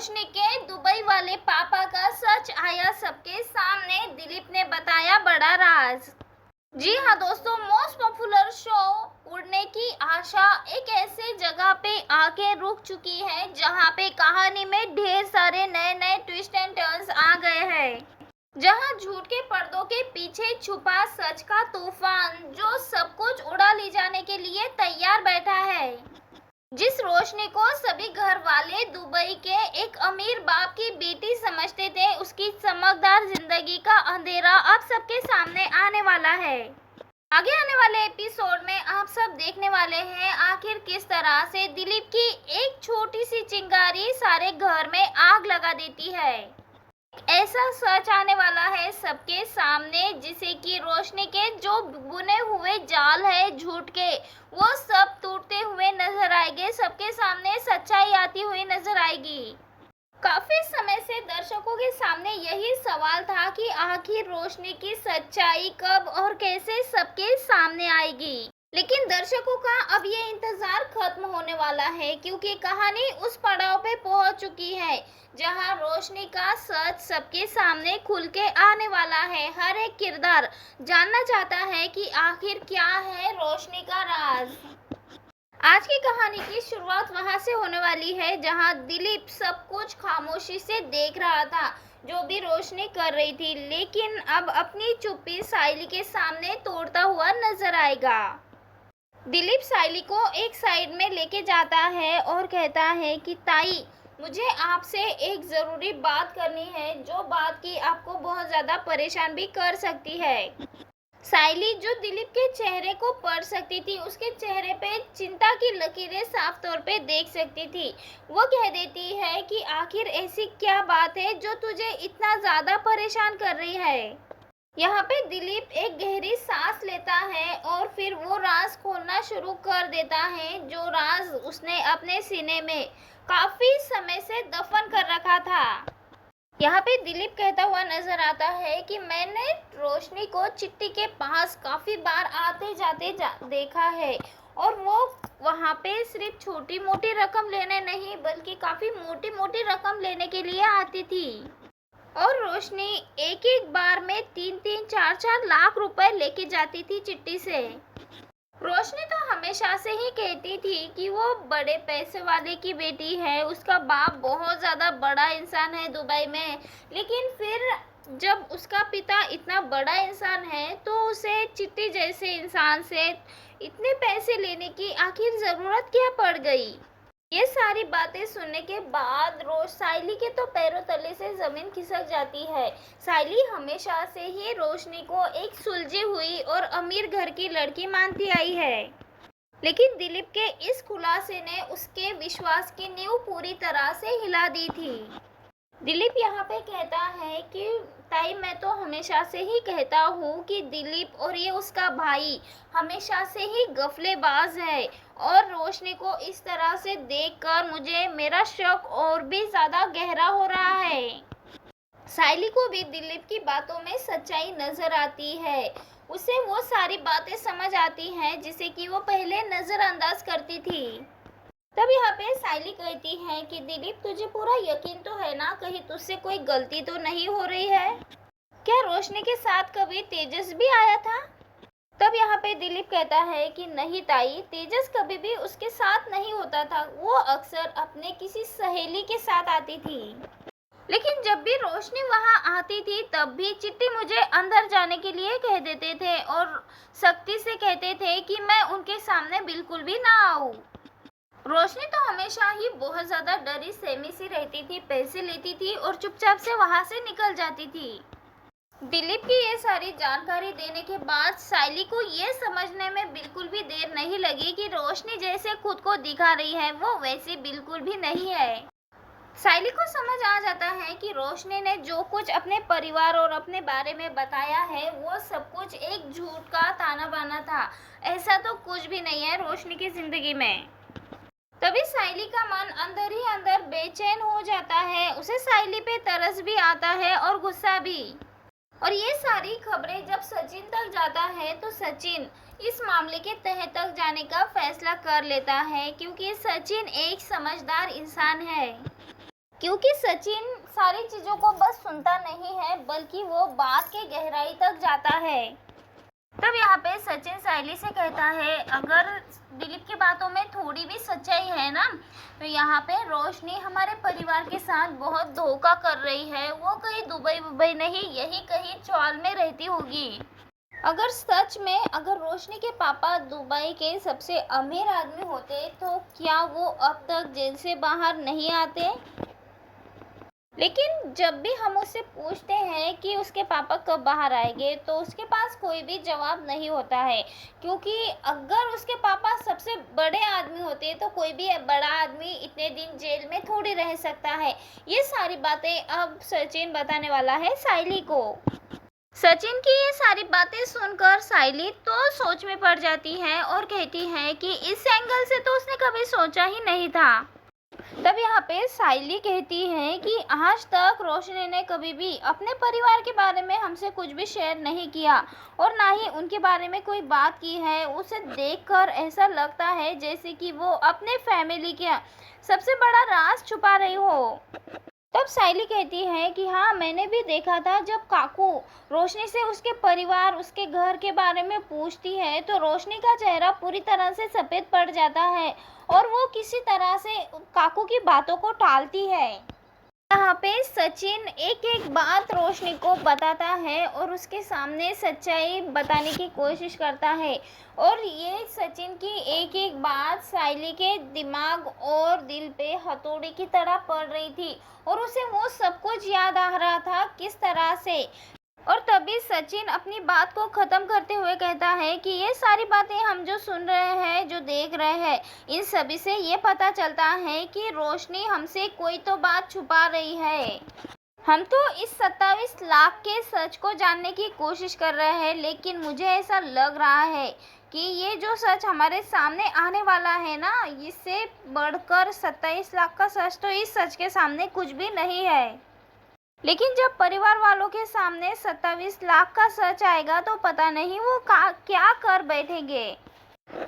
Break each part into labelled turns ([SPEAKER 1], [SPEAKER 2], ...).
[SPEAKER 1] रोशनी के दुबई वाले पापा का सच आया सबके सामने। दिलीप ने बताया बड़ा राज। जी हाँ दोस्तों, मोस्ट पॉपुलर शो उड़ने की आशा एक ऐसे जगह पे आके रुक चुकी है जहाँ पे कहानी में ढेर सारे नए नए ट्विस्ट एंड टर्न्स आ गए हैं, जहाँ झूठ के पर्दों के पीछे छुपा सच का तूफान जो सब कुछ उड़ा ले जाने के लिए तैयार बैठा है। जिस रोशनी को सभी घर वाले दुबई के एक अमीर बाप की बेटी समझते थे, उसकी चमकदार जिंदगी का अंधेरा अब सबके सामने आने वाला है। आगे आने वाले एपिसोड में आप सब देखने वाले हैं आखिर किस तरह से दिलीप की एक छोटी सी चिंगारी सारे घर में आग लगा देती है। ऐसा सच आने वाला है सबके सामने जिसे कि रोशनी के जो बुने हुए जाल है झूठ के, वो सब टूटते हुए नजर आएंगे। सबके सामने सच्चाई आती हुई नजर आएगी। काफी समय से दर्शकों के सामने यही सवाल था कि आखिर रोशनी की सच्चाई कब और कैसे सबके सामने आएगी, लेकिन दर्शकों का अब ये इंतजार खत्म होने वाला है क्योंकि कहानी उस पड़ाव पे पहुंच चुकी है जहां रोशनी का सच सबके सामने खुल के आने वाला है। हर एक किरदार जानना चाहता है कि आखिर क्या है रोशनी का राज। आज की कहानी की शुरुआत वहां से होने वाली है जहां दिलीप सब कुछ खामोशी से देख रहा था जो भी रोशनी कर रही थी, लेकिन अब अपनी चुप्पी साइली के सामने तोड़ता हुआ नजर आएगा। दिलीप साइली को एक साइड में लेके जाता है और कहता है कि ताई, मुझे आपसे एक ज़रूरी बात करनी है, जो बात की आपको बहुत ज़्यादा परेशान भी कर सकती है। साइली जो दिलीप के चेहरे को पढ़ सकती थी, उसके चेहरे पे चिंता की लकीरें साफ तौर पे देख सकती थी। वो कह देती है कि आखिर ऐसी क्या बात है जो तुझे इतना ज़्यादा परेशान कर रही है। यहाँ पे दिलीप एक गहरी सांस लेता है और फिर वो राज खोलना शुरू कर देता है, जो राज उसने अपने सीने में काफी समय से दफन कर रखा था। यहाँ पे दिलीप कहता हुआ नजर आता है कि मैंने रोशनी को चिट्ठी के पास काफी बार आते जाते देखा है और वो वहाँ पे सिर्फ छोटी मोटी रकम लेने नहीं बल्कि काफी मोटी मोटी रकम लेने के लिए आती थी। और रोशनी एक एक बार में 3-3, 4-4 लाख रुपए लेके जाती थी चिट्ठी से। रोशनी तो हमेशा से ही कहती थी कि वो बड़े पैसे वाले की बेटी है, उसका बाप बहुत ज़्यादा बड़ा इंसान है दुबई में, लेकिन फिर जब उसका पिता इतना बड़ा इंसान है तो उसे चिट्ठी जैसे इंसान से इतने पैसे लेने की आखिर ज़रूरत क्या पड़ गई। ये सारी बातें सुनने के बाद साइली के तो पैरों तले से जमीन खिसक जाती है। साइली हमेशा से ही रोशनी को एक सुलझी हुई और अमीर घर की लड़की मानती आई है, लेकिन दिलीप के इस खुलासे ने उसके विश्वास की नींव पूरी तरह से हिला दी थी। दिलीप यहाँ पे कहता है कि ताई, मैं तो हमेशा से ही कहता हूँ कि दिलीप और ये उसका भाई हमेशा से ही गफलेबाज है और रोशनी को इस तरह से देखकर मुझे मेरा शक और भी ज़्यादा गहरा हो रहा है। साइली को भी दिलीप की बातों में सच्चाई नज़र आती है, उसे वो सारी बातें समझ आती हैं जिसे कि वो पहले नज़रअंदाज करती थी। तब यहाँ पे साइली कहती है कि दिलीप, तुझे पूरा यकीन तो है ना, कहीं तुझसे कोई गलती तो नहीं हो रही है? क्या रोशनी के साथ कभी तेजस भी आया था? तब यहाँ पे दिलीप कहता है कि नहीं ताई, तेजस कभी भी उसके साथ नहीं होता था, वो अक्सर अपने किसी सहेली के साथ आती थी। लेकिन जब भी रोशनी वहाँ आती थी तब भी चिट्ठी मुझे अंदर जाने के लिए कह देते थे और सख्ती से कहते थे कि मैं उनके सामने बिल्कुल भी ना आऊँ। रोशनी तो हमेशा ही बहुत ज़्यादा डरी सहमी सी रहती थी, पैसे लेती थी और चुपचाप से वहाँ से निकल जाती थी। दिलीप की ये सारी जानकारी देने के बाद साइली को ये समझने में बिल्कुल भी देर नहीं लगी कि रोशनी जैसे खुद को दिखा रही है वो वैसी बिल्कुल भी नहीं है। साइली को समझ आ जाता है कि रोशनी ने जो कुछ अपने परिवार और अपने बारे में बताया है वो सब कुछ एक झूठ का ताना बाना था। ऐसा तो कुछ भी नहीं है रोशनी की ज़िंदगी में। तभी साइली का मन अंदर ही अंदर बेचैन हो जाता है, उसे साइली पे तरस भी आता है और गुस्सा भी। और ये सारी खबरें जब सचिन तक जाता है तो सचिन इस मामले के तह तक जाने का फैसला कर लेता है क्योंकि सचिन एक समझदार इंसान है। क्योंकि सचिन सारी चीज़ों को बस सुनता नहीं है बल्कि वो बात के गहराई तक जाता है। तब यहाँ पे सचिन सायली से कहता है, अगर दिलीप की बातों में थोड़ी भी सच्चाई है ना, तो यहाँ पे रोशनी हमारे परिवार के साथ बहुत धोखा कर रही है। वो कहीं दुबई नहीं, यही कहीं चौल में रहती होगी। अगर सच में अगर रोशनी के पापा दुबई के सबसे अमीर आदमी होते तो क्या वो अब तक जेल से बाहर नहीं आते? लेकिन जब भी हम उससे पूछते हैं कि उसके पापा कब बाहर आएंगे, तो उसके पास कोई भी जवाब नहीं होता है। क्योंकि अगर उसके पापा सबसे बड़े आदमी होते तो कोई भी बड़ा आदमी इतने दिन जेल में थोड़ी रह सकता है। ये सारी बातें अब सचिन बताने वाला है सायली को। सचिन की ये सारी बातें सुनकर सायली तो सोच में पड़ जाती है और कहती है कि इस एंगल से तो उसने कभी सोचा ही नहीं था। तब यहाँ पे सायली कहती है कि आज तक रोशनी ने कभी भी अपने परिवार के बारे में हमसे कुछ भी शेयर नहीं किया और ना ही उनके बारे में कोई बात की है। उसे देखकर ऐसा लगता है जैसे कि वो अपने फैमिली के सबसे बड़ा राज छुपा रही हो। तब सायली कहती है कि हाँ, मैंने भी देखा था जब काकू रोशनी से उसके परिवार उसके घर के बारे में पूछती है तो रोशनी का चेहरा पूरी तरह से सफ़ेद पड़ जाता है और वो किसी तरह से काकू की बातों को टालती है। यहाँ पे सचिन एक एक बात रोशनी को बताता है और उसके सामने सच्चाई बताने की कोशिश करता है। और ये सचिन की एक एक बात सायली के दिमाग और दिल पे हथौड़ी की तरह पड़ रही थी और उसे वो सब कुछ याद आ रहा था किस तरह से। और तभी सचिन अपनी बात को ख़त्म करते हुए कहता है कि ये सारी बातें हम जो सुन रहे हैं, जो देख रहे हैं, इन सभी से ये पता चलता है कि रोशनी हमसे कोई तो बात छुपा रही है। हम तो इस 27 लाख के सच को जानने की कोशिश कर रहे हैं, लेकिन मुझे ऐसा लग रहा है कि ये जो सच हमारे सामने आने वाला है ना, इससे बढ़कर 27 लाख का सच तो इस सच के सामने कुछ भी नहीं है। लेकिन जब परिवार वालों के सामने 27 लाख का सच आएगा तो पता नहीं वो क्या कर बैठेंगे।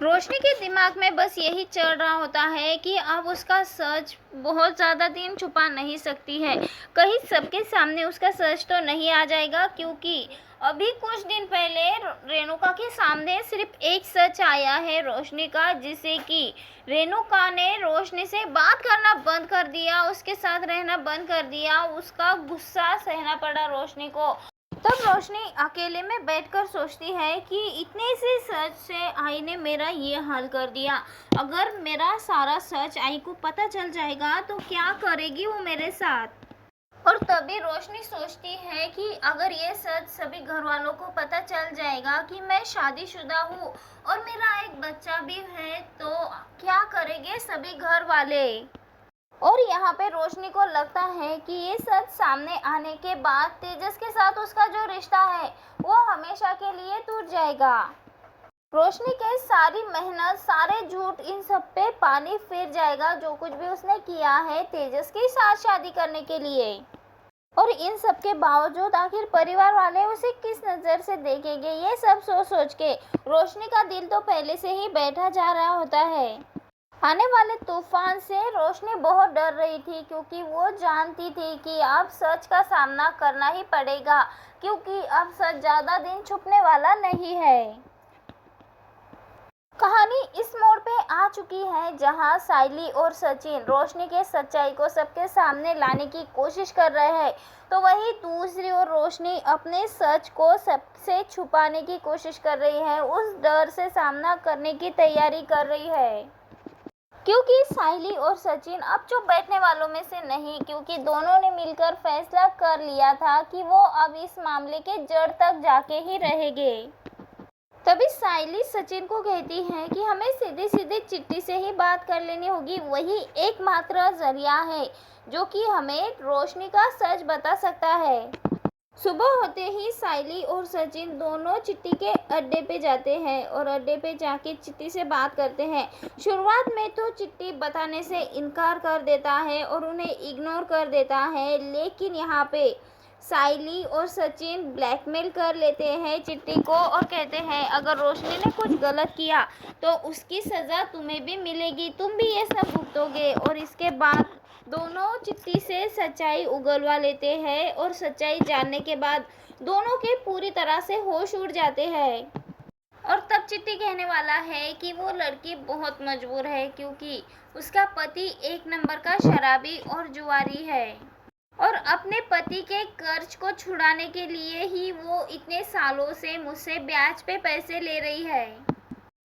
[SPEAKER 1] रोशनी के दिमाग में बस यही चल रहा होता है कि अब उसका सच बहुत ज़्यादा दिन छुपा नहीं सकती है। कहीं सबके सामने उसका सच तो नहीं आ जाएगा, क्योंकि अभी कुछ दिन पहले रेणुका के सामने सिर्फ एक सच आया है रोशनी का, जिसे कि रेणुका ने रोशनी से बात करना बंद कर दिया, उसके साथ रहना बंद कर दिया। उसका गुस्सा सहना पड़ा रोशनी को। तब रोशनी अकेले में बैठकर सोचती है कि इतने से सच से आई ने मेरा ये हाल कर दिया। अगर मेरा सारा सच आई को पता चल जाएगा तो क्या करेगी वो मेरे साथ। और तभी रोशनी सोचती है कि अगर ये सच सभी घर वालों को पता चल जाएगा कि मैं शादीशुदा हूँ और मेरा एक बच्चा भी है, तो क्या करेंगे सभी घर वाले। और यहाँ पे रोशनी को लगता है कि ये सच सामने आने के बाद तेजस के साथ उसका जो रिश्ता है वो हमेशा के लिए टूट जाएगा। रोशनी के सारी मेहनत, सारे झूठ, इन सब पे पानी फिर जाएगा, जो कुछ भी उसने किया है तेजस के साथ शादी करने के लिए। और इन सब के बावजूद आखिर परिवार वाले उसे किस नज़र से देखेंगे, ये सब सोच सोच के रोशनी का दिल तो पहले से ही बैठा जा रहा होता है। आने वाले तूफान से रोशनी बहुत डर रही थी, क्योंकि वो जानती थी कि अब सच का सामना करना ही पड़ेगा, क्योंकि अब सच ज़्यादा दिन छुपने वाला नहीं है। कहानी इस मोड़ पे आ चुकी है जहां सायली और सचिन रोशनी के सच्चाई को सबके सामने लाने की कोशिश कर रहे हैं, तो वही दूसरी ओर रोशनी अपने सच को सबसे छुपाने की कोशिश कर रही है, उस डर से सामना करने की तैयारी कर रही है। क्योंकि सायली और सचिन अब चुप बैठने वालों में से नहीं, क्योंकि दोनों ने मिलकर फैसला कर लिया था कि वो अब इस मामले के जड़ तक जाके ही रहेंगे। तभी सायली सचिन को कहती है कि हमें सीधी सीधी चिट्ठी से ही बात कर लेनी होगी, वही एकमात्र जरिया है जो कि हमें रोशनी का सच बता सकता है। सुबह होते ही सायली और सचिन दोनों चिट्ठी के अड्डे पे जाते हैं और अड्डे पे जाके चिट्ठी से बात करते हैं। शुरुआत में तो चिट्ठी बताने से इनकार कर देता है और उन्हें इग्नोर कर देता है, लेकिन यहाँ पे सायली और सचिन ब्लैकमेल कर लेते हैं चिट्ठी को और कहते हैं अगर रोशनी ने कुछ गलत किया तो उसकी सज़ा तुम्हें भी मिलेगी, तुम भी ये सब भुगतोगे और इसके बाद दोनों चिट्टी से सच्चाई उगलवा लेते हैं और सच्चाई जानने के बाद दोनों के पूरी तरह से होश उड़ जाते हैं। और तब चिट्टी कहने वाला है कि वो लड़की बहुत मजबूर है क्योंकि उसका पति एक नंबर का शराबी और जुआरी है और अपने पति के कर्ज को छुड़ाने के लिए ही वो इतने सालों से मुझसे ब्याज पे पैसे ले रही है।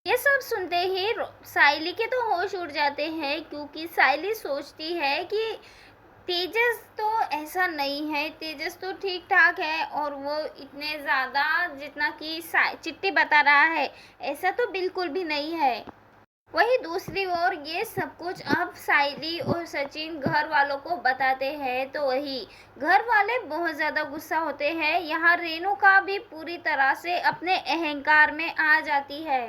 [SPEAKER 1] ये सब सुनते ही साइली के तो होश उड़ जाते हैं क्योंकि साइली सोचती है कि तेजस तो ऐसा नहीं है, तेजस तो ठीक ठाक है और वो इतने ज़्यादा जितना कि चिट्टी बता रहा है ऐसा तो बिल्कुल भी नहीं है। वही दूसरी ओर ये सब कुछ अब साइली और सचिन घर वालों को बताते हैं तो वही घर वाले बहुत ज़्यादा गुस्सा होते हैं। यहाँ रेणुका भी पूरी तरह से अपने अहंकार में आ जाती है।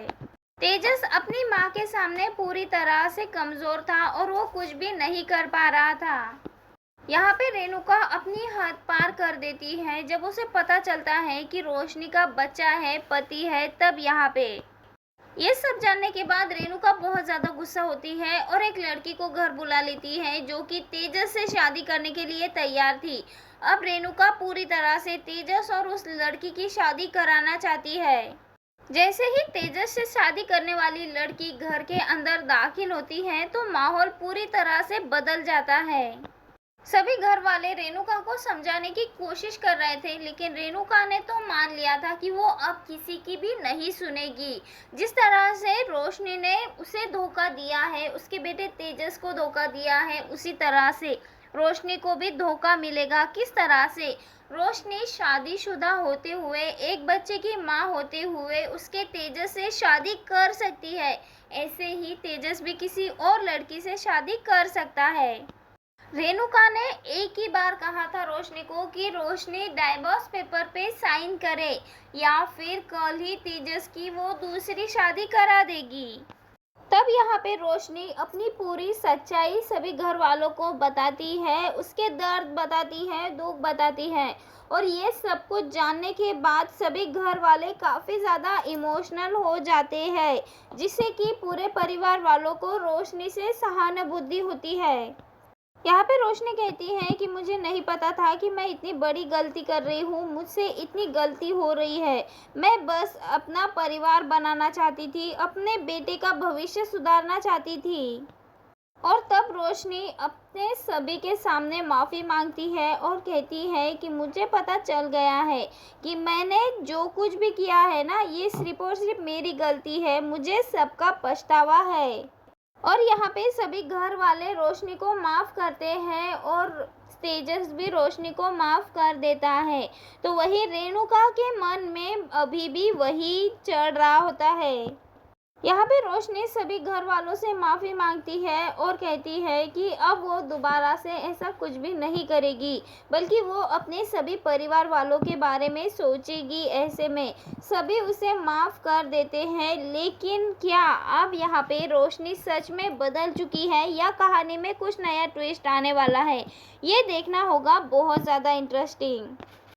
[SPEAKER 1] तेजस अपनी माँ के सामने पूरी तरह से कमज़ोर था और वो कुछ भी नहीं कर पा रहा था। यहाँ पे रेणुका अपनी हद पार कर देती है जब उसे पता चलता है कि रोशनी का बच्चा है, पति है। तब यहाँ पे ये सब जानने के बाद रेणुका बहुत ज़्यादा गुस्सा होती है और एक लड़की को घर बुला लेती है जो कि तेजस से शादी करने के लिए तैयार थी। अब रेणुका पूरी तरह से तेजस और उस लड़की की शादी कराना चाहती है। जैसे ही तेजस से शादी करने वाली लड़की घर के अंदर दाखिल होती है तो माहौल पूरी तरह से बदल जाता है। सभी घर वाले रेणुका को समझाने की कोशिश कर रहे थे लेकिन रेणुका ने तो मान लिया था कि वो अब किसी की भी नहीं सुनेगी। जिस तरह से रोशनी ने उसे धोखा दिया है, उसके बेटे तेजस को धोखा दिया है, उसी तरह से रोशनी को भी धोखा मिलेगा। किस तरह से रोशनी शादीशुदा होते हुए, एक बच्चे की माँ होते हुए उसके तेजस से शादी कर सकती है, ऐसे ही तेजस भी किसी और लड़की से शादी कर सकता है। रेणुका ने एक ही बार कहा था रोशनी को कि रोशनी डाइवोर्स पेपर पे साइन करे या फिर कल ही तेजस की वो दूसरी शादी करा देगी। तब यहाँ पे रोशनी अपनी पूरी सच्चाई सभी घर वालों को बताती है, उसके दर्द बताती है, दुख बताती है और ये सब कुछ जानने के बाद सभी घर वाले काफ़ी ज़्यादा इमोशनल हो जाते हैं जिससे कि पूरे परिवार वालों को रोशनी से सहानुभूति होती है। यहाँ पे रोशनी कहती है कि मुझे नहीं पता था कि मैं इतनी बड़ी गलती कर रही हूँ, मुझसे इतनी गलती हो रही है। मैं बस अपना परिवार बनाना चाहती थी, अपने बेटे का भविष्य सुधारना चाहती थी। और तब रोशनी अपने सभी के सामने माफ़ी मांगती है और कहती है कि मुझे पता चल गया है कि मैंने जो कुछ भी किया है ना, ये सिर्फ और सिर्फ मेरी गलती है, मुझे सबका पछतावा है। और यहाँ पे सभी घर वाले रोशनी को माफ़ करते हैं और तेजस भी रोशनी को माफ़ कर देता है। तो वही रेणुका के मन में अभी भी वही चढ़ रहा होता है। यहाँ पे रोशनी सभी घर वालों से माफ़ी मांगती है और कहती है कि अब वो दोबारा से ऐसा कुछ भी नहीं करेगी, बल्कि वो अपने सभी परिवार वालों के बारे में सोचेगी। ऐसे में सभी उसे माफ़ कर देते हैं। लेकिन क्या अब यहाँ पे रोशनी सच में बदल चुकी है या कहानी में कुछ नया ट्विस्ट आने वाला है, ये देखना होगा। बहुत ज़्यादा इंटरेस्टिंग।